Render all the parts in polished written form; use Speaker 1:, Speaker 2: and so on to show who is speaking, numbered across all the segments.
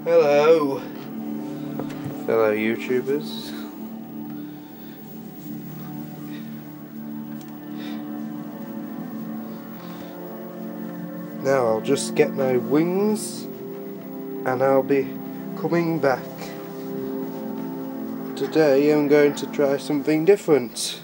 Speaker 1: Hello, fellow YouTubers. Now I'll just get my wings and I'll be coming back. Today I'm going to try something different.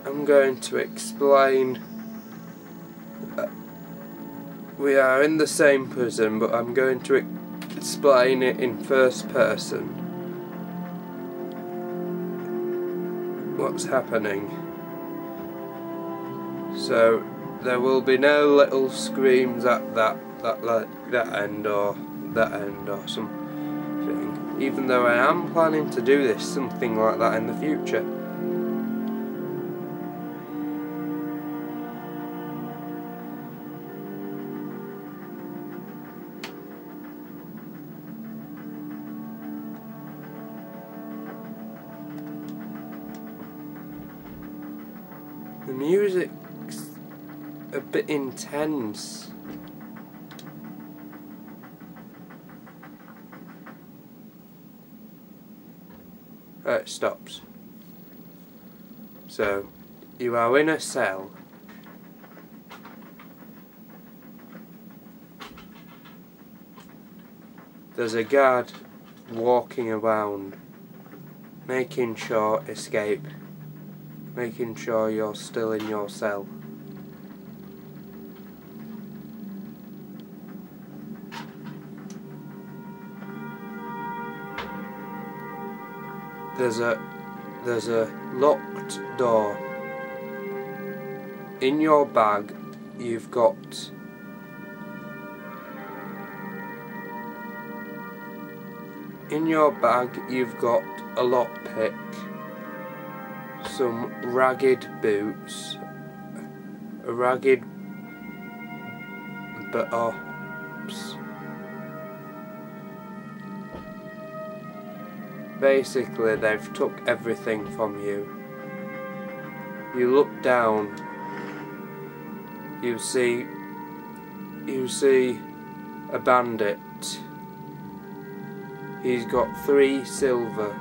Speaker 1: I'm going to explain. We are in the same prison, but I'm going to explain it in first person. What's happening? So there will be no little screams at that end or something. Even though I am planning to do something like that in the future. The music's a bit intense. It stops. So, you are in a cell. There's a guard walking around, making sure escape. Making sure you're still in your cell. There's a locked door. In your bag you've got a lockpick, some ragged boots, a ragged boots. Basically, they've took everything from you. You look down. You see a bandit. He's got 3 silver.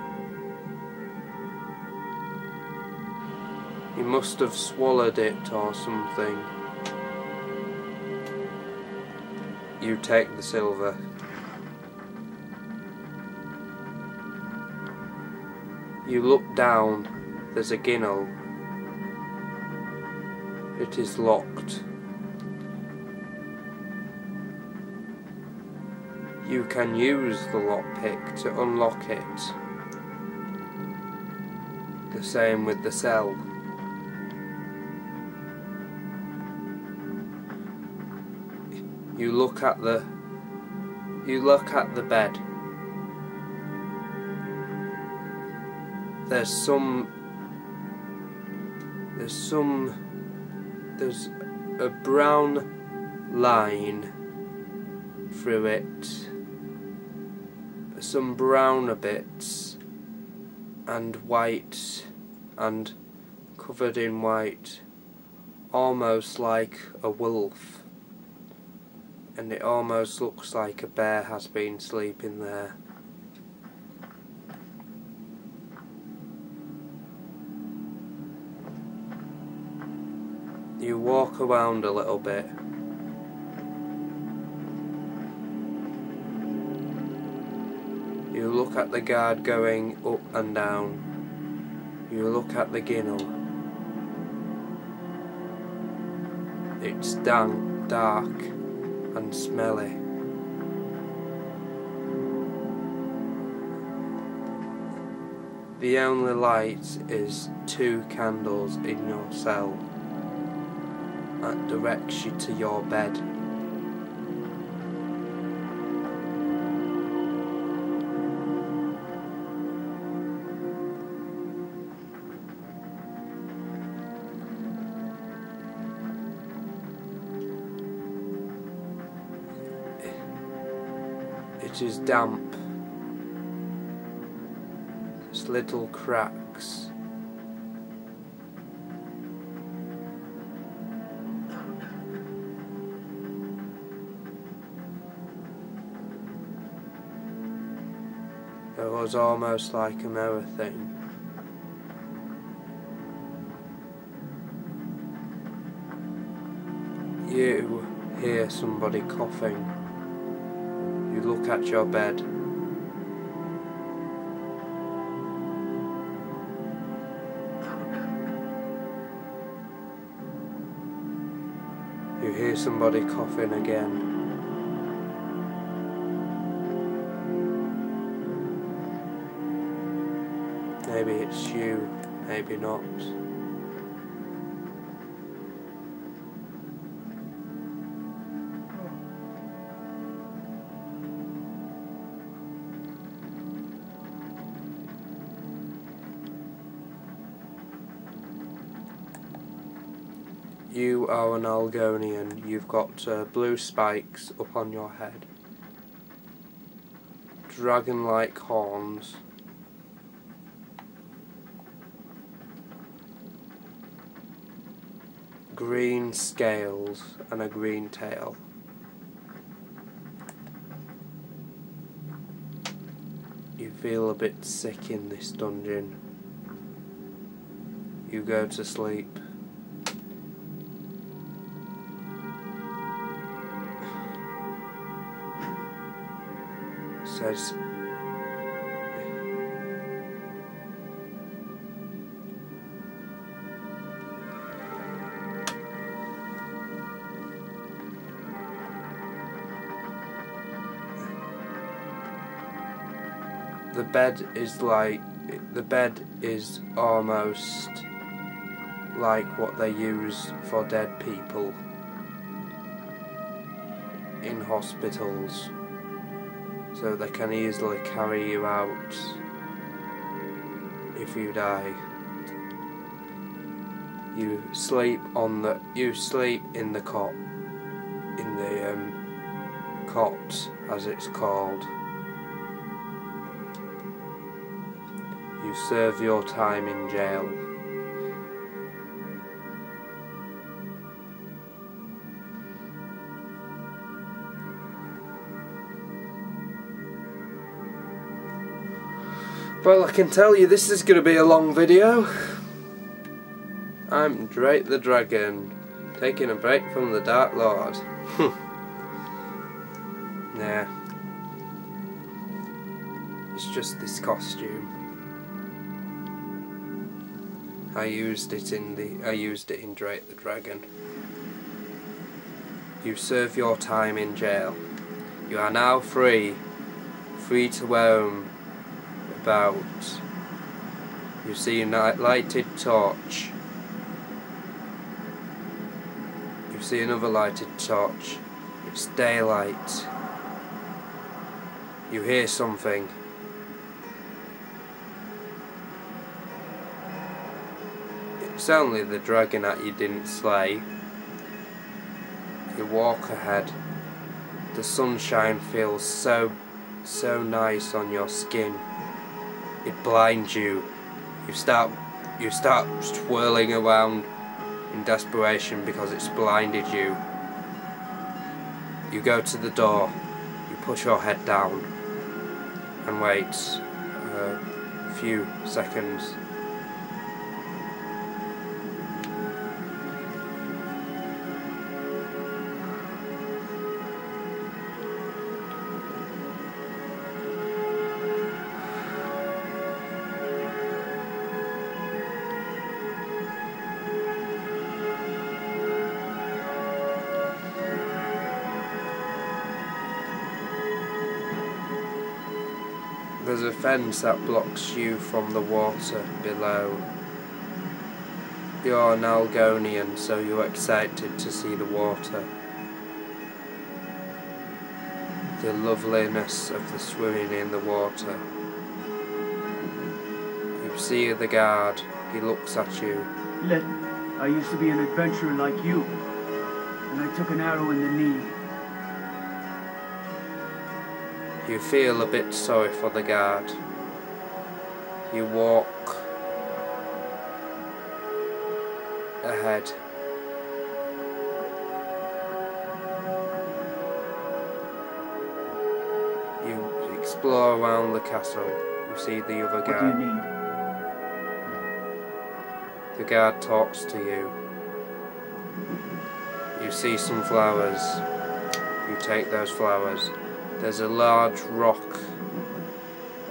Speaker 1: He must have swallowed it or something. You take the silver. You look down, there's a guinnel. It is locked. You can use the lockpick to unlock it. The same with the cell. You look at the bed. There's a brown line through it. Some browner bits and white and covered in white, almost like a wolf. And it almost looks like a bear has been sleeping there. You walk around a little bit. You look at the guard going up and down. You look at the guinnel. It's dank, dark and smelly. The only light is 2 candles in your cell. That directs you to your bed. It is damp. There's little cracks. It was almost like a mirror thing. You hear somebody coughing. You look at your bed. You hear somebody coughing again. Maybe it's you, maybe not. You are an Algonian. You've got blue spikes up on your head, dragon-like horns, green scales and a green tail. You feel a bit sick in this dungeon. You go to sleep. Says the bed is almost like what they use for dead people in hospitals, so they can easily carry you out if you die. You sleep in the cot, cot as it's called. You serve your time in jail. Well, I can tell you this is going to be a long video. I'm Drake the Dragon, taking a break from the Dark Lord. Nah. It's just this costume. I used it in Drake the Dragon. You serve your time in jail. You are now free to roam about. You see a lighted torch. You see another lighted torch. It's daylight. You hear something. It's only the dragon that you didn't slay. You walk ahead. The sunshine feels so nice on your skin. It blinds you. You start swirling around in desperation because it's blinded you. You go to the door. You put your head down and wait a few seconds. There's a fence that blocks you from the water below. You're an Algonian, so you're excited to see the water. The loveliness of the swimming in the water. You see the guard, he looks at you.
Speaker 2: Let, I used to be an adventurer like you, and I took an arrow in the knee.
Speaker 1: You feel a bit sorry for the guard. You walk ahead. You explore around the castle. You see the other guard.
Speaker 2: What do you need?
Speaker 1: The guard talks to you. You see some flowers. You take those flowers. There's a large rock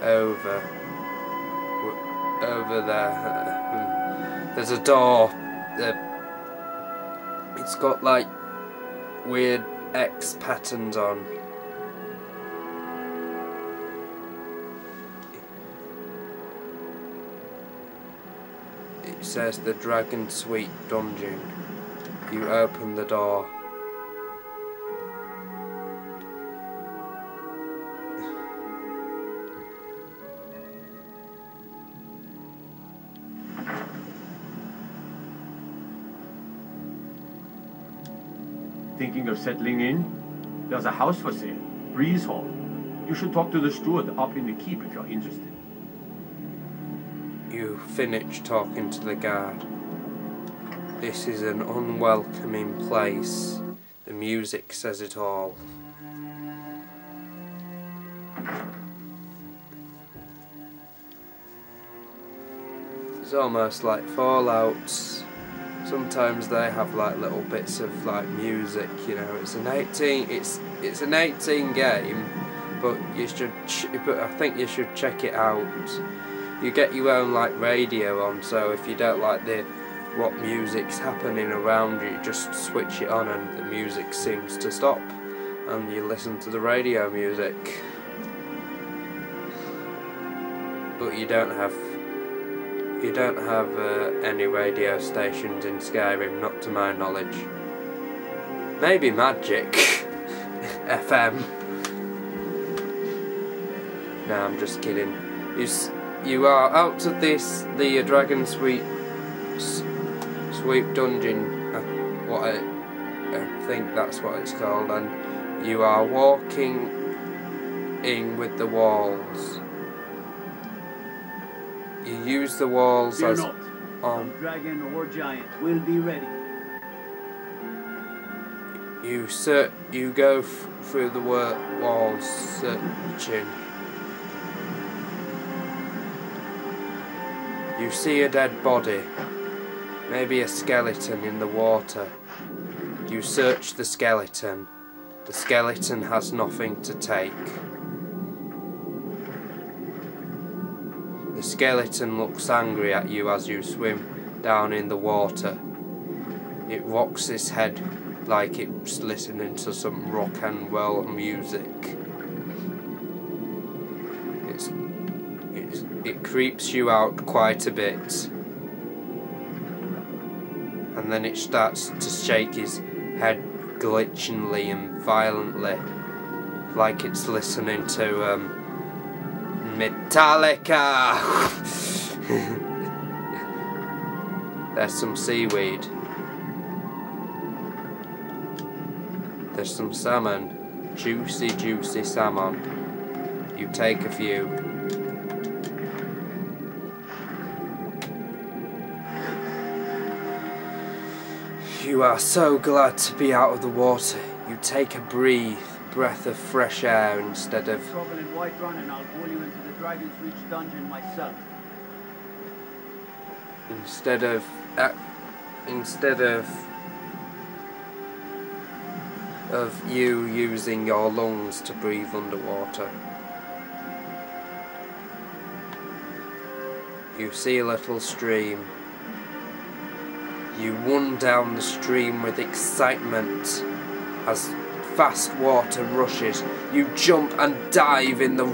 Speaker 1: over there. There's a door. It's got like weird X patterns on. It says the Dragon Suite Dungeon. You open the door.
Speaker 3: Thinking of settling in? There's a house for sale, Breeze Hall. You should talk to the steward up in the keep if you're interested.
Speaker 1: You finish talking to the guard. This is an unwelcoming place. The music says it all. It's almost like Fallout. Sometimes they have like little bits of like music, you know. It's an 18 game, but I think you should check it out. You get your own like radio on, so if you don't like what music's happening around you, just switch it on and the music seems to stop, and you listen to the radio music. But you don't have any radio stations in Skyrim, not to my knowledge. Maybe Magic FM. No, I'm just kidding. You are out of the Dragon Sweep Dungeon. I think that's what it's called, and you are walking in with the walls. You use the walls
Speaker 2: Fear
Speaker 1: as
Speaker 2: not. No dragon or giant will be ready.
Speaker 1: You go through the walls searching. You see a dead body, maybe a skeleton in the water. You search the skeleton. The skeleton has nothing to take. The skeleton looks angry at you as you swim down in the water. It rocks its head like it's listening to some rock and roll music. It creeps you out quite a bit, and then it starts to shake his head glitchingly and violently, like it's listening to Metallica. There's some seaweed. There's some salmon. Juicy salmon. You take a few. You are so glad to be out of the water. You take a breath of fresh air instead of...
Speaker 2: Trouble in Whiterun, and I'll pull you into the Dragon's Reach dungeon myself.
Speaker 1: Instead of you using your lungs to breathe underwater. You see a little stream. You run down the stream with excitement as fast water rushes. You jump and dive in the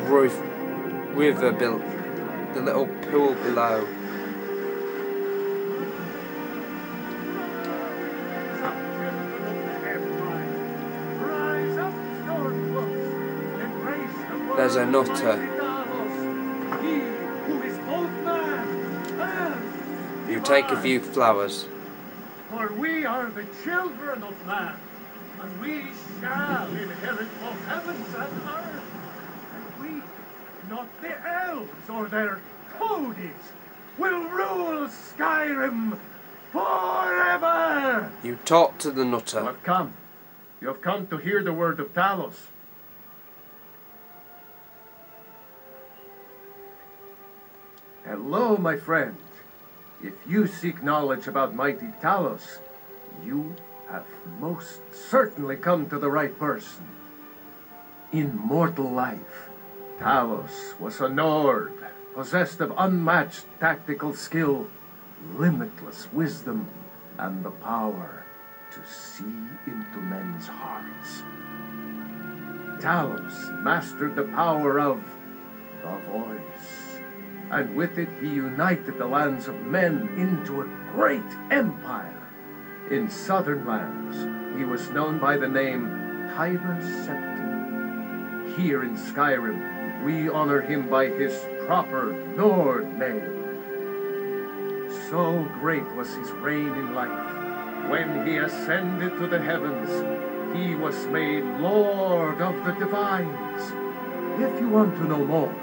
Speaker 1: river, the little pool below. There's a nutter. You take a few flowers.
Speaker 4: For we are the children of man, and we shall inherit both heavens and earth. And we, not the elves or their toadies, will rule Skyrim forever!
Speaker 1: You talk to the
Speaker 3: You
Speaker 1: nutter.
Speaker 3: have come. You have come to hear the word of Talos. Hello, my friend. If you seek knowledge about mighty Talos, you have most certainly come to the right person. In mortal life, Talos was a Nord, possessed of unmatched tactical skill, limitless wisdom, and the power to see into men's hearts. Talos mastered the power of the voice, and with it he united the lands of men into a great empire. In southern lands, he was known by the name Tiber Septim. Here in Skyrim, we honor him by his proper Nord name. So great was his reign in life. When he ascended to the heavens, he was made Lord of the Divines. If you want to know more,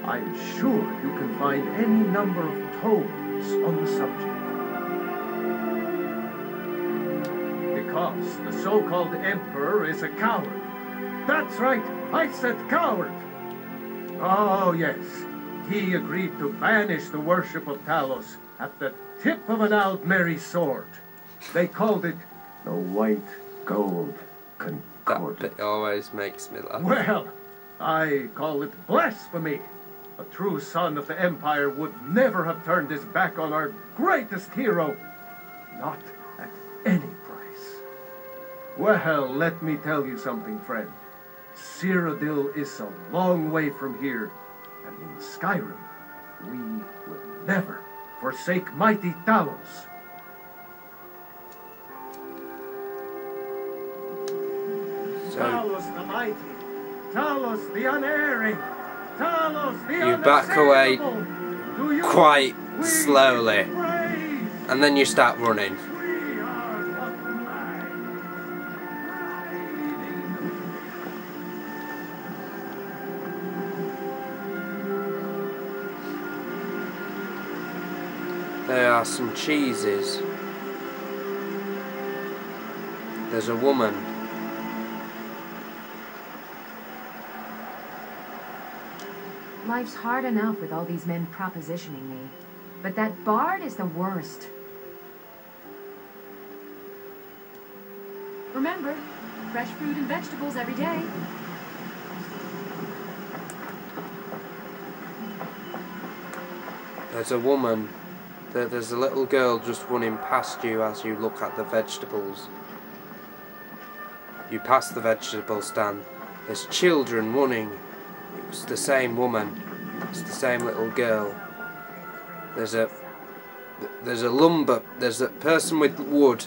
Speaker 3: I'm sure you can find any number of tomes on the subject. Because the so-called Emperor is a coward. That's right, I said coward. Oh yes, he agreed to banish the worship of Talos at the tip of an Aldmeri sword. They called it the White Gold
Speaker 1: That
Speaker 3: Concordance.
Speaker 1: bit always makes me laugh.
Speaker 3: Well, I call it blasphemy. A true son of the Empire would never have turned his back on our greatest hero. Not at any price. Well, let me tell you something, friend. Cyrodiil is a long way from here, and in Skyrim, we will never forsake mighty Talos.
Speaker 1: So
Speaker 4: Talos the mighty, Talos the unerring, Talos the
Speaker 1: you back away
Speaker 4: unassailable. Do you
Speaker 1: quite
Speaker 4: we
Speaker 1: slowly,
Speaker 4: praise?
Speaker 1: and then you start running.
Speaker 4: We are but
Speaker 1: There are some cheeses. There's a woman.
Speaker 5: Life's hard enough with all these men propositioning me. But that bard is the worst. Remember, fresh fruit and vegetables every day.
Speaker 1: There's a woman. There's a little girl just running past you as you look at the vegetables. You pass the vegetable stand. There's children running. It's the same woman. It's the same little girl. There's a lumber. There's a person with wood.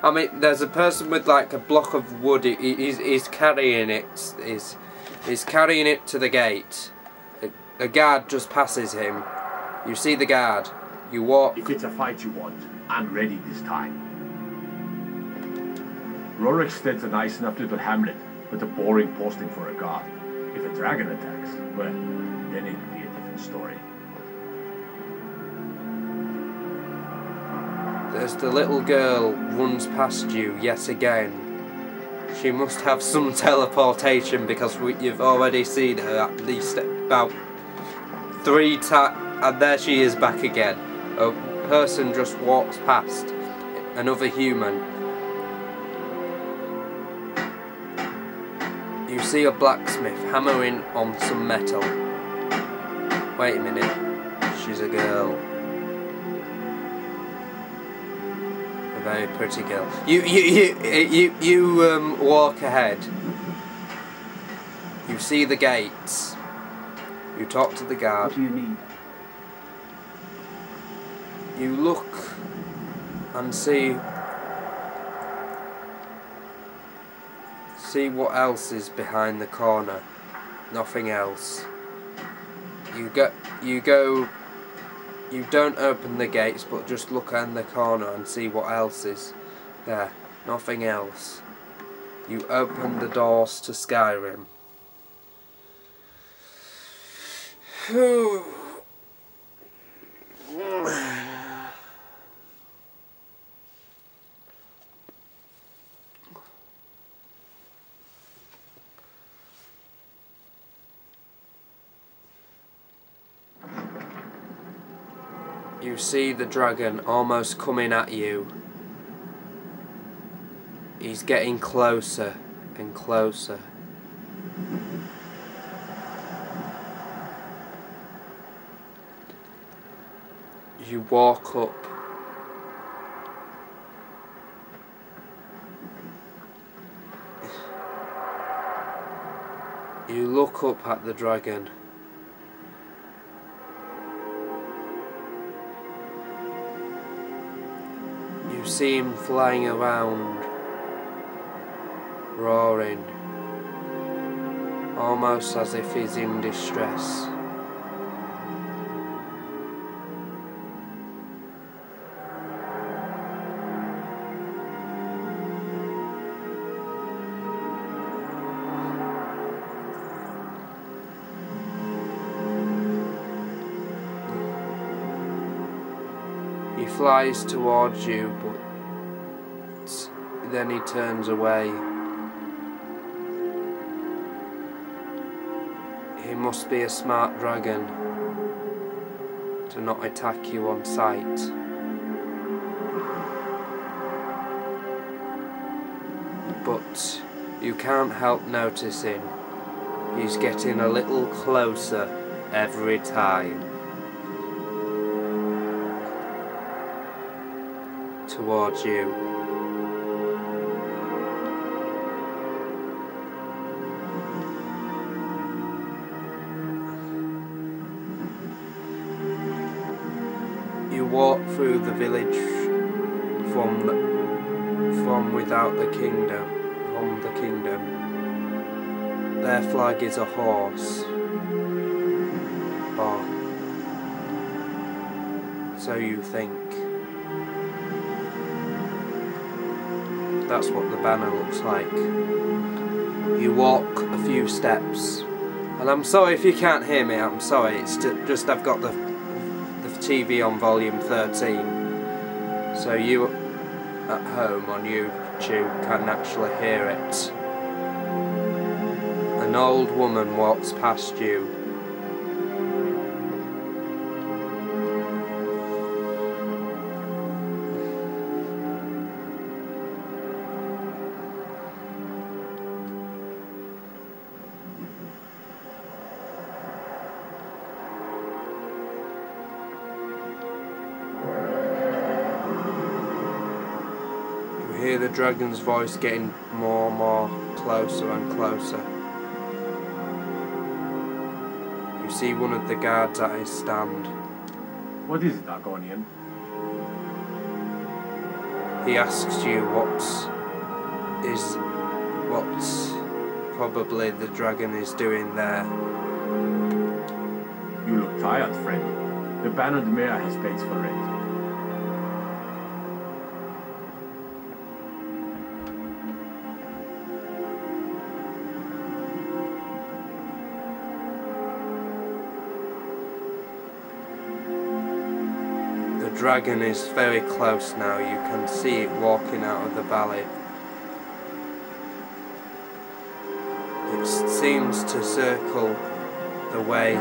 Speaker 1: I mean, there's a person with like a block of wood. He's carrying it. He's carrying it to the gate. A guard just passes him. You see the guard. You walk.
Speaker 3: If it's a fight you want, I'm ready this time. Rorikstead's a nice enough little hamlet, but a boring posting for a god. If a dragon attacks, well, then it'd be a different story.
Speaker 1: There's the little girl runs past you yet again. She must have some teleportation because you've already seen her at least about 3 times, and there she is back again. A person just walks past, another human. You see a blacksmith hammering on some metal. Wait a minute, she's a girl. A very pretty girl. You walk ahead. You see the gates. You talk to the guard.
Speaker 2: What do you need?
Speaker 1: You look and see what else is behind the corner. Nothing else. You don't open the gates, but just look in the corner and see what else is there. Nothing else. You open the doors to Skyrim. You see the dragon almost coming at you. He's getting closer and closer. You walk up. You look up at the dragon. You see him flying around, roaring, almost as if he's in distress. He flies towards you, but then he turns away. He must be a smart dragon to not attack you on sight. But you can't help noticing he's getting a little closer every time. Towards you. You walk through the village from without the kingdom, from the kingdom. Their flag is a horse. Or so you think. That's what the banner looks like. You walk a few steps, and I'm sorry if you can't hear me, I'm sorry, it's just I've got the TV on volume 13, so you at home on YouTube can actually hear it. An old woman walks past you. You hear the dragon's voice getting more and more closer and closer. You see one of the guards at his stand.
Speaker 4: What is it, Argonian?
Speaker 1: He asks you what's probably the dragon is doing there.
Speaker 4: You look tired, friend. The bannered mare has paid for it.
Speaker 1: The dragon is very close now. You can see it walking out of the valley. It seems to circle the way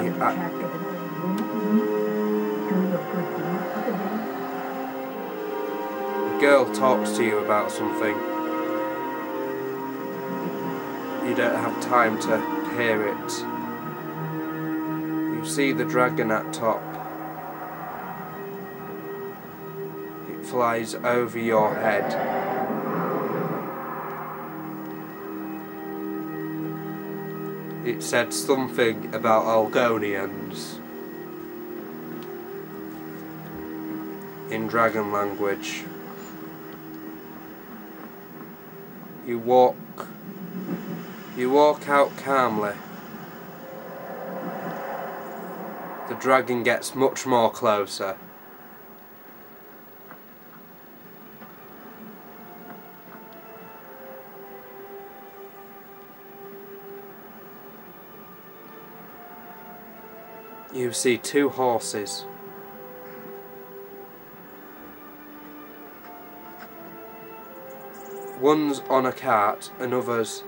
Speaker 1: The girl talks to you about something. You don't have time to hear it. You see the dragon at top. It flies over your head. it said something about Algonians in dragon language. You walk out calmly. The dragon gets much more closer. You see two horses. One's on a cart, another's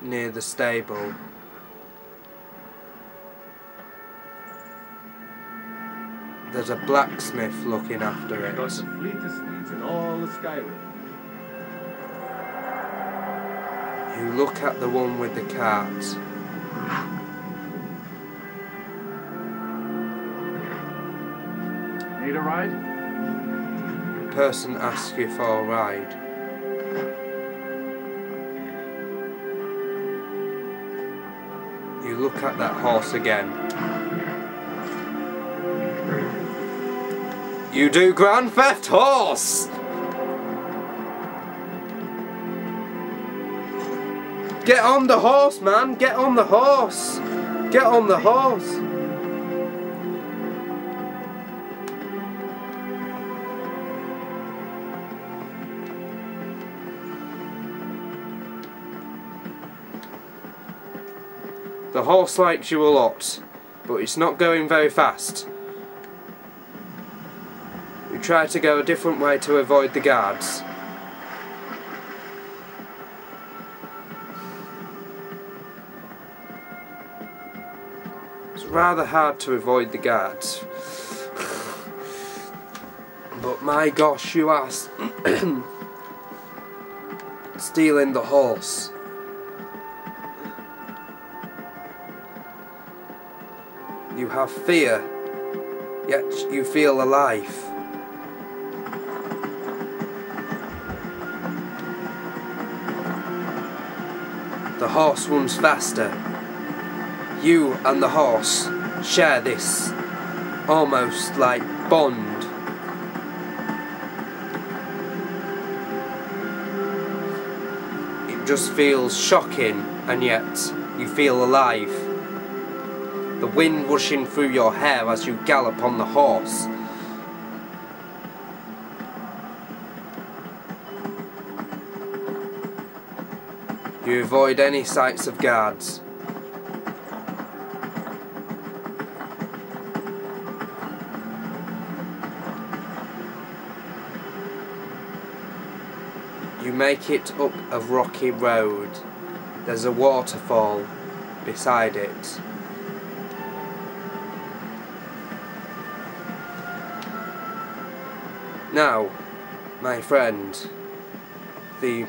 Speaker 1: near the stable. There's a blacksmith looking after it.
Speaker 3: Got the fleetest steeds in all of Skyrim.
Speaker 1: You look at the one with the cart.
Speaker 3: Need a ride?
Speaker 1: The person asks you for a ride. You look at that horse again. You do Grand Theft Horse! Get on the horse, man! Get on the horse! Get on the horse! The horse likes you a lot, but it's not going very fast. You try to go a different way to avoid the guards. It's rather hard to avoid the guards. But my gosh, you are stealing the horse. You have fear, yet you feel alive. The horse runs faster. You and the horse share this almost like bond. It just feels shocking, and yet you feel alive. The wind rushing through your hair as you gallop on the horse. You avoid any sights of guards. You make it up a rocky road. There's a waterfall beside it. Now, my friend, the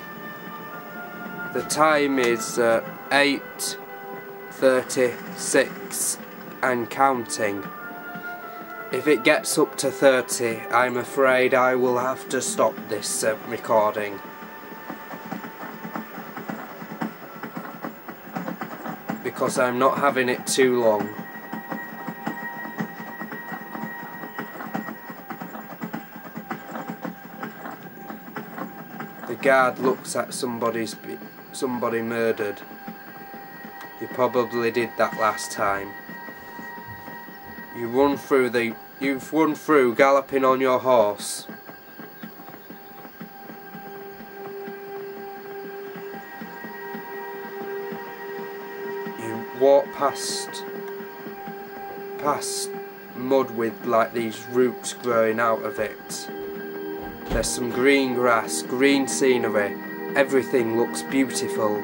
Speaker 1: time is 8:36 and counting. If it gets up to 30, I'm afraid I will have to stop this recording. Because I'm not having it too long. The guard looks at somebody murdered. You probably did that last time. You've run through galloping on your horse. You walk past mud with like these roots growing out of it. There's some green grass, green scenery. Everything looks beautiful.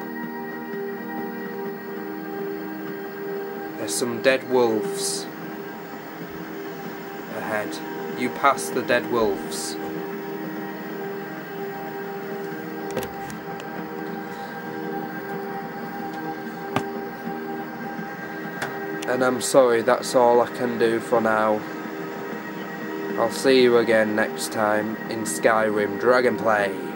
Speaker 1: There's some dead wolves ahead. You pass the dead wolves. And I'm sorry, that's all I can do for now. I'll see you again next time in Skyrim Dragonplay.